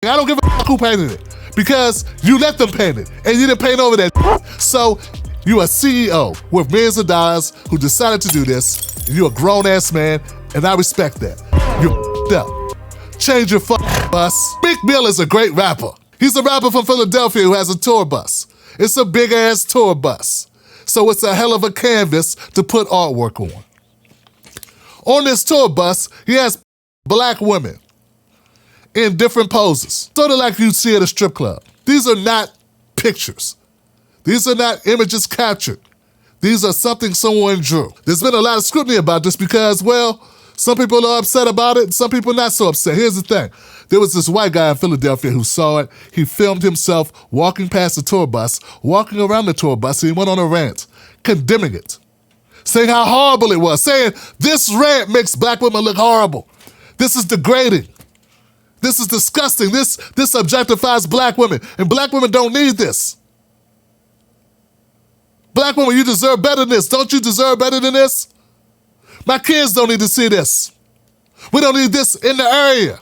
I don't give a fuck who painted it. Because you let them paint it, and you didn't paint over that. So, you a CEO with millions of dollars who decided to do this, and you're a grown-ass man, and I respect that. You're up. Change your bus. Meek Mill is a great rapper. He's a rapper from Philadelphia who has a tour bus. It's a big-ass tour bus. So it's a hell of a canvas to put artwork on. On this tour bus, he has black women in different poses, sort of like you see at a strip club. These are not pictures. These are not images captured. These are something someone drew. There's been a lot of scrutiny about this because, well, some people are upset about it and some people are not so upset. Here's the thing. There was this white guy in Philadelphia who saw it. He filmed himself walking past the tour bus, walking around the tour bus, and he went on a rant, condemning it, saying how horrible it was, saying this rant makes black women look horrible. This is degrading. This is disgusting. This objectifies black women, and black women don't need this. Black women, you deserve better than this. Don't you deserve better than this? My kids don't need to see this. We don't need this in the area.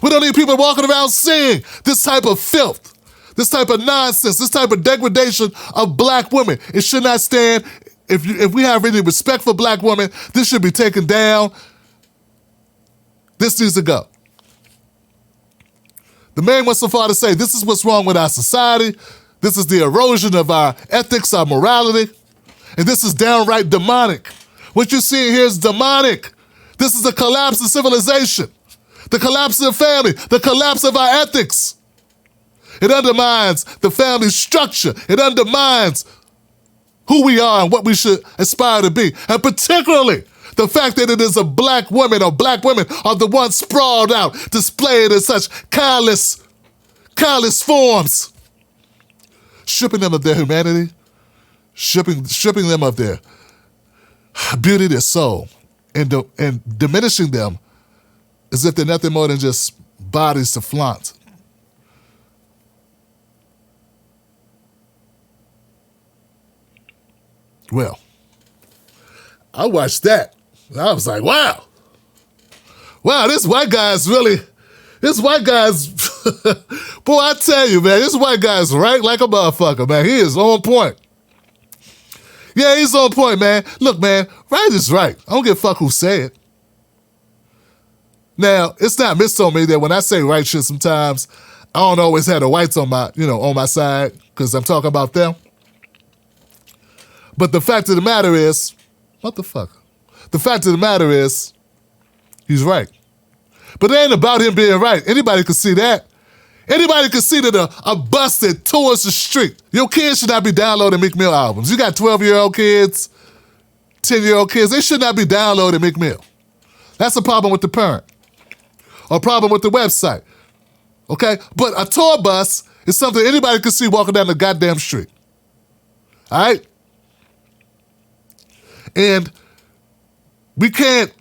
We don't need people walking around seeing this type of filth, this type of nonsense, this type of degradation of black women. It should not stand. If we have any respect for black women, this should be taken down. This needs to go. The man went so far to say, this is what's wrong with our society. This is the erosion of our ethics, our morality, and this is downright demonic. What you're seeing here is demonic. This is a collapse of civilization, the collapse of the family, the collapse of our ethics. It undermines the family structure. It undermines who we are and what we should aspire to be. And particularly, the fact that it is a black woman or black women are the ones sprawled out, displayed in such callous forms. Stripping them of their humanity, stripping them of their beauty, their soul, and diminishing them as if they're nothing more than just bodies to flaunt. Well, I watched that, and I was like, wow, this white guy's, boy, I tell you, man, this white guy's right like a motherfucker, man. He is on point. Yeah, he's on point, man. Look, man, right is right. I don't give a fuck who say it. Now, it's not missed on me that when I say right shit sometimes, I don't always have the whites on my side, because I'm talking about them. But the fact of the matter is, motherfucker, the fact of the matter is, he's right. But it ain't about him being right. Anybody can see that. Anybody can see that a bus that tours the street. Your kids should not be downloading Meek Mill albums. You got 12-year-old kids, 10-year-old kids. They should not be downloading Meek Mill. That's a problem with the parent. Or a problem with the website. Okay? But a tour bus is something anybody can see walking down the goddamn street. All right? And we can't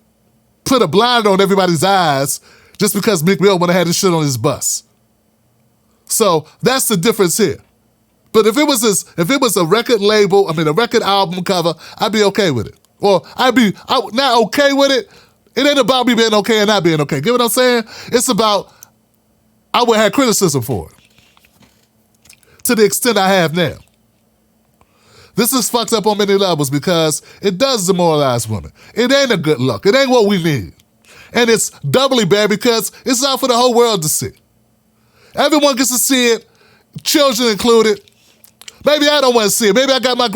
put a blind on everybody's eyes just because Meek Mill went and had his shit on his bus. So that's the difference here. But if it was a record label, a record album cover, I'd be okay with it. Or I'm not okay with it. It ain't about me being okay and not being okay. Get what I'm saying? It's about, I would have criticism for it. To the extent I have now. This is fucked up on many levels because it does demoralize women. It ain't a good look. It ain't what we need. And it's doubly bad because it's out for the whole world to see. Everyone gets to see it, children included. Maybe I don't want to see it. Maybe I got my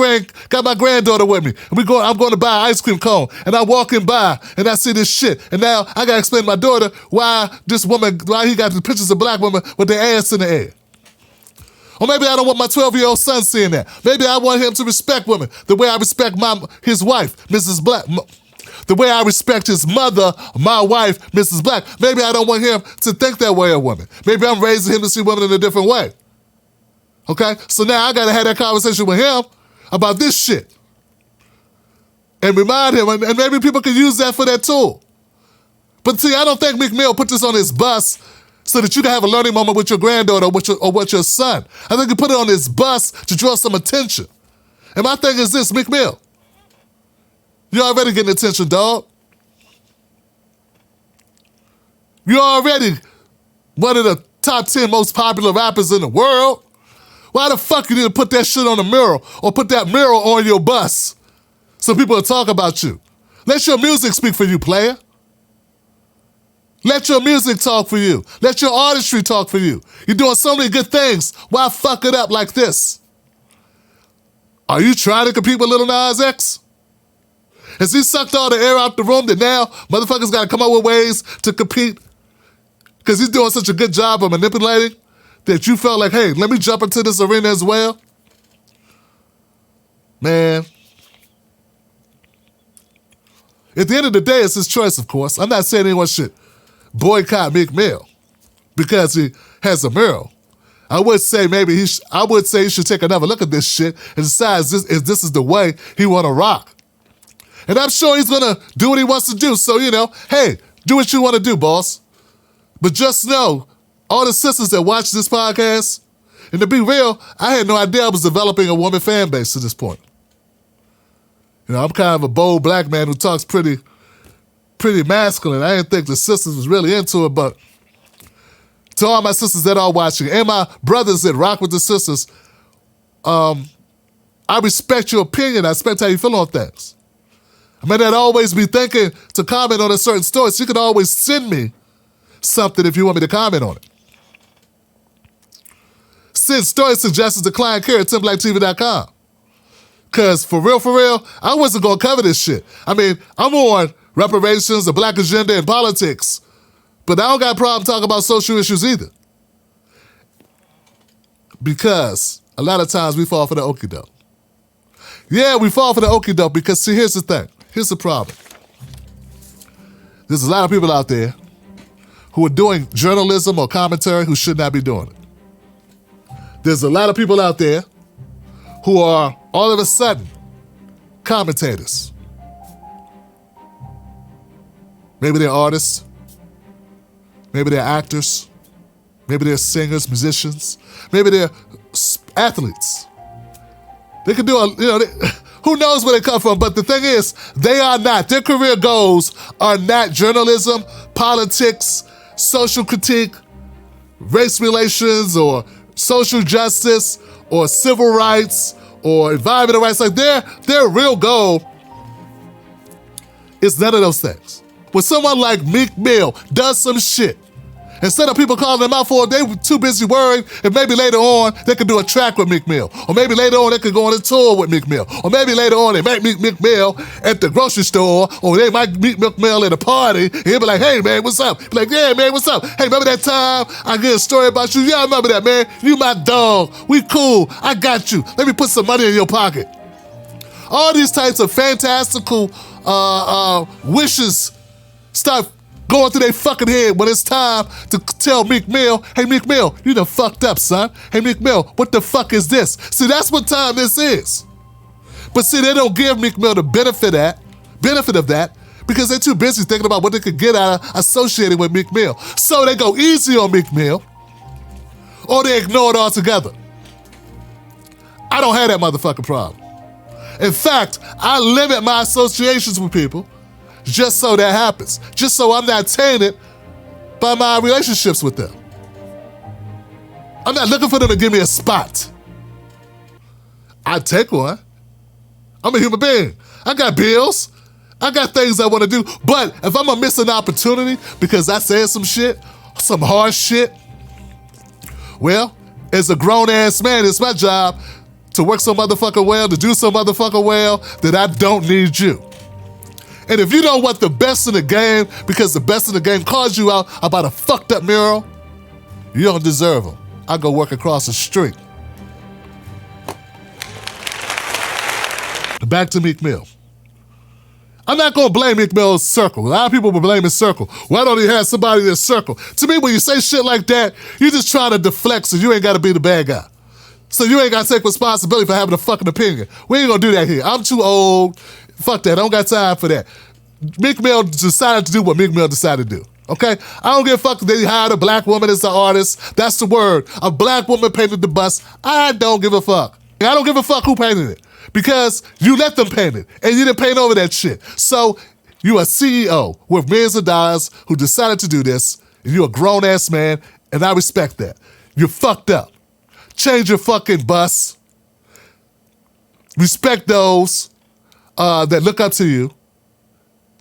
granddaughter with me. And I'm going to buy an ice cream cone. And I'm walking by and I see this shit. And now I got to explain to my daughter why he got the pictures of black women with their ass in the air. Or maybe I don't want my 12-year-old son seeing that. Maybe I want him to respect women the way I respect his wife, Mrs. Black. The way I respect his mother, my wife, Mrs. Black. Maybe I don't want him to think that way of women. Maybe I'm raising him to see women in a different way. Okay? So now I got to have that conversation with him about this shit. And remind him, and maybe people can use that for that tool. But see, I don't think Meek Mill put this on his bus so that you can have a learning moment with your granddaughter or with your son. I think you put it on his bus to draw some attention. And my thing is this, Meek Mill. You're already getting attention, dog. You're already one of the top 10 most popular rappers in the world. Why the fuck you need to put that shit on a mural or put that mural on your bus so people will talk about you? Let your music speak for you, player. Let your music talk for you. Let your artistry talk for you. You're doing so many good things. Why fuck it up like this? Are you trying to compete with Lil Nas X? Has he sucked all the air out the room that now motherfuckers got to come up with ways to compete? Because he's doing such a good job of manipulating that you felt like, hey, let me jump into this arena as well? Man. At the end of the day, it's his choice, of course. I'm not saying anyone should boycott Meek Mill because he has a mural. I would say maybe he should take another look at this shit and decide if this is the way he want to rock. And I'm sure he's going to do what he wants to do. So, hey, do what you want to do, boss. But just know, all the sisters that watch this podcast, and to be real, I had no idea I was developing a woman fan base to this point. I'm kind of a bold black man who talks pretty masculine. I didn't think the sisters was really into it, but to all my sisters that are watching, and my brothers that rock with the sisters, I respect your opinion. I respect how you feel on things. I may not always be thinking to comment on a certain story, so you can always send me something if you want me to comment on it. Send story suggestions to clientcare@timblacktv.com. Because for real, I wasn't going to cover this shit. I mean, I'm on reparations, the black agenda, and politics. But I don't got a problem talking about social issues either. Because a lot of times we fall for the okie doke. Yeah, we fall for the okie doke because, see, here's the thing. Here's the problem. There's a lot of people out there who are doing journalism or commentary who should not be doing it. There's a lot of people out there who are all of a sudden commentators. Maybe they're artists. Maybe they're actors. Maybe they're singers, musicians. Maybe they're athletes. They can do who knows where they come from, but the thing is, they are not. Their career goals are not journalism, politics, social critique, race relations, or social justice, or civil rights, or environmental rights. Like their real goal is none of those things. When someone like Meek Mill does some shit, instead of people calling them out for it, they were too busy worrying, and maybe later on they could do a track with Meek Mill. Or maybe later on they could go on a tour with Meek Mill. Or maybe later on they might meet Meek Mill at the grocery store, or they might meet Meek Mill at a party, and he'll be like, hey man, what's up? Be like, yeah man, what's up? Hey, remember that time I get a story about you? Yeah, I remember that, man. You my dog. We cool. I got you. Let me put some money in your pocket. All these types of fantastical wishes start going through their fucking head when it's time to tell Meek Mill, hey Meek Mill, you done fucked up, son. Hey Meek Mill, what the fuck is this? See, that's what time this is. But see, they don't give Meek Mill the benefit of that because they're too busy thinking about what they could get out of associating with Meek Mill. So they go easy on Meek Mill, or they ignore it altogether. I don't have that motherfucking problem. In fact, I limit my associations with people just so that happens. Just so I'm not tainted by my relationships with them. I'm not looking for them to give me a spot. I take one. I'm a human being. I got bills. I got things I want to do. But if I'm gonna miss an opportunity because I said some shit, some hard shit, well, as a grown-ass man, it's my job to work some motherfucker well, to do some motherfucker well, that I don't need you. And if you don't want the best in the game because the best in the game calls you out about a fucked up mural, you don't deserve them. I go work across the street. Back to Meek Mill. I'm not going to blame Meek Mill's circle. A lot of people will blame his circle. Why don't he have somebody in his circle? To me, when you say shit like that, you're just trying to deflect so you ain't got to be the bad guy. So you ain't got to take responsibility for having a fucking opinion. We ain't going to do that here. I'm too old. Fuck that. I don't got time for that. Meek Mill decided to do what Meek Mill decided to do. Okay? I don't give a fuck if they hired a black woman as an artist. That's the word. A black woman painted the bus. I don't give a fuck. I don't give a fuck who painted it. Because you let them paint it. And you didn't paint over that shit. So you a CEO with millions of dollars who decided to do this. And you're a grown-ass man. And I respect that. You're fucked up. Change your fucking bus. Respect those that look up to you.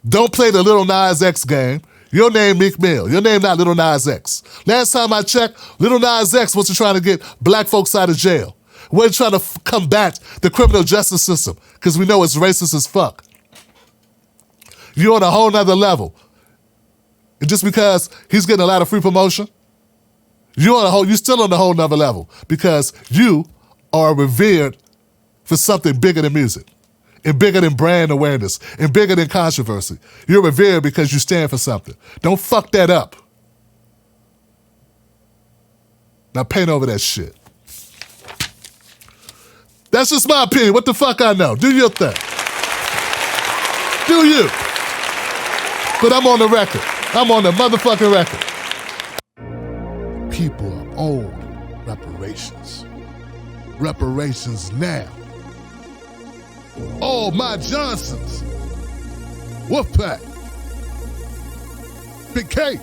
Don't play the Lil Nas X game. Your name Meek Mill. Your name not Lil Nas X. Last time I checked, Lil Nas X wasn't trying to get black folks out of jail. Wasn't trying to combat the criminal justice system because we know it's racist as fuck. You're on a whole nother level. And just because he's getting a lot of free promotion, you're still on a whole nother level because you are revered for something bigger than music and bigger than brand awareness and bigger than controversy. You're revered because you stand for something. Don't fuck that up. Now paint over that shit. That's just my opinion. What the fuck I know? Do your thing. Do you. But I'm on the record. I'm on the motherfucking record. People are owed reparations. Reparations now. All my Johnsons. Wolfpack. Big K.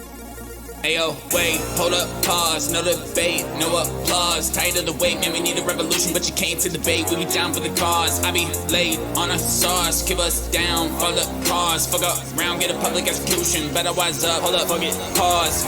Ayo, wait, hold up, pause, no debate, no applause. Tired of the wait, man, we need a revolution, but you came to debate. We be down for the cause. I be laid on a sauce, keep us down for the cause. Fuck up, round, get a public execution. Better wise up, hold up, fuck it, pause.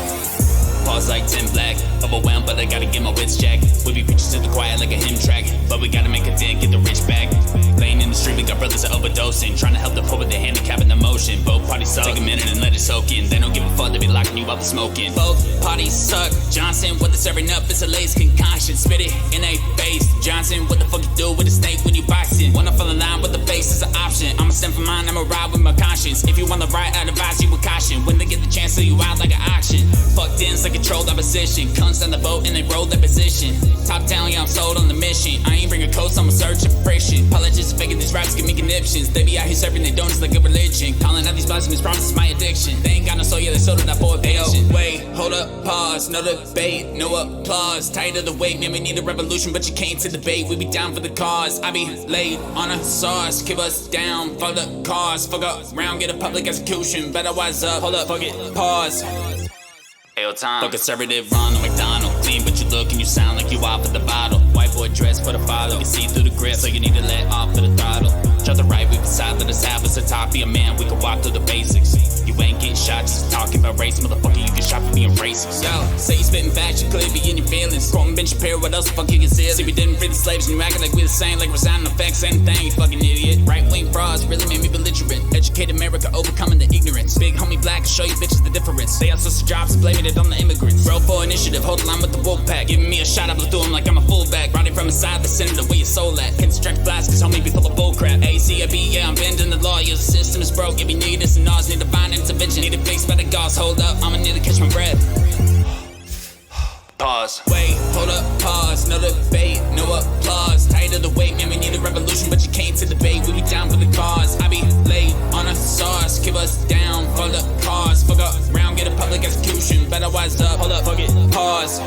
Pause like 10 black, overwhelmed, but I gotta get my wits jacked. We be preaching to the choir like a hymn track, but we gotta make a dent, get the rich back. Laying in the street, we got brothers that overdosing, trying to help the poor with their handicap and emotion. Both parties suck, take a minute and let it soak in. They don't give a fuck, they be locking you up and smoking. Both parties suck. Johnson, what the serving up is a lace concoction. Spit it in a face. Johnson, what the fuck you do with a snake when you boxing? Wanna fall in line with the face is an option. I'ma stand for mine, I'ma ride with my conscience. If you want the right, I'd advise you with caution. When they get the chance, sell you out like an auction. Fucked in, like controlled opposition. Cunts on the boat and they roll their position. Top down, yeah, I'm sold on the mission. I ain't bringing coast, I'm searching for friction. Politicians faking these raps give me conniptions. They be out here serving their donuts like a religion. Calling out these blasphemous promises my addiction. They ain't got no soul, yeah, they sold it out for a pension. Wait, hold up, pause, no debate, no applause. Tired of the wait, man, we need a revolution, but you came to debate. We be down for the cause. I be laid on a sauce, keep us down for the cause. Fuck up, round, get a public execution. Better wise up, hold up, fuck it, pause. Ayo, time. Fuck conservative, Ronald McDonald. Clean, but you look and you sound like you off at the bottle. White boy dress for the follow. You can see through the grip, so you need to let off of the throttle. Try the right, we beside let us have us a top. Be a man, we can walk through the basics. You ain't getting shot, just talking about race. Motherfucker, you get shot for being racist. Yo, say you spitting facts, you clearly be in your feelings. Quoting Ben Shapiro, what else the fuck you conceal? See, we didn't free the slaves, and you acting like we the same. Like we're sounding effects, same thing, you fucking idiot. Right-wing frauds really made me belligerent. Educate America, overcoming the ignorance. Big homie black, can show you bitches the difference. They outsource the jobs and blaming it on the immigrants. Bro for initiative, hold the line with the wolf pack. Giving me a shot, I blew through him like I'm a fullback. Riding from inside the center, where your soul at. Can't distract blast, cause homie be full of bullcrap. ACAB, yeah, I'm bending the law. Yeah, the system is broke, if you need this and ours, need divine intervention. Need it fixed by the gods, hold up, I'ma need to catch my breath. Pause. Wait, hold up, pause, no debate, no applause. Tired of the wait, man, we need a revolution, but you came to debate. We be down for the cause. I be laid on a sauce, keep us down for the cause. Fuck up, round, get a public execution. Better wise up, hold up, fuck it, pause.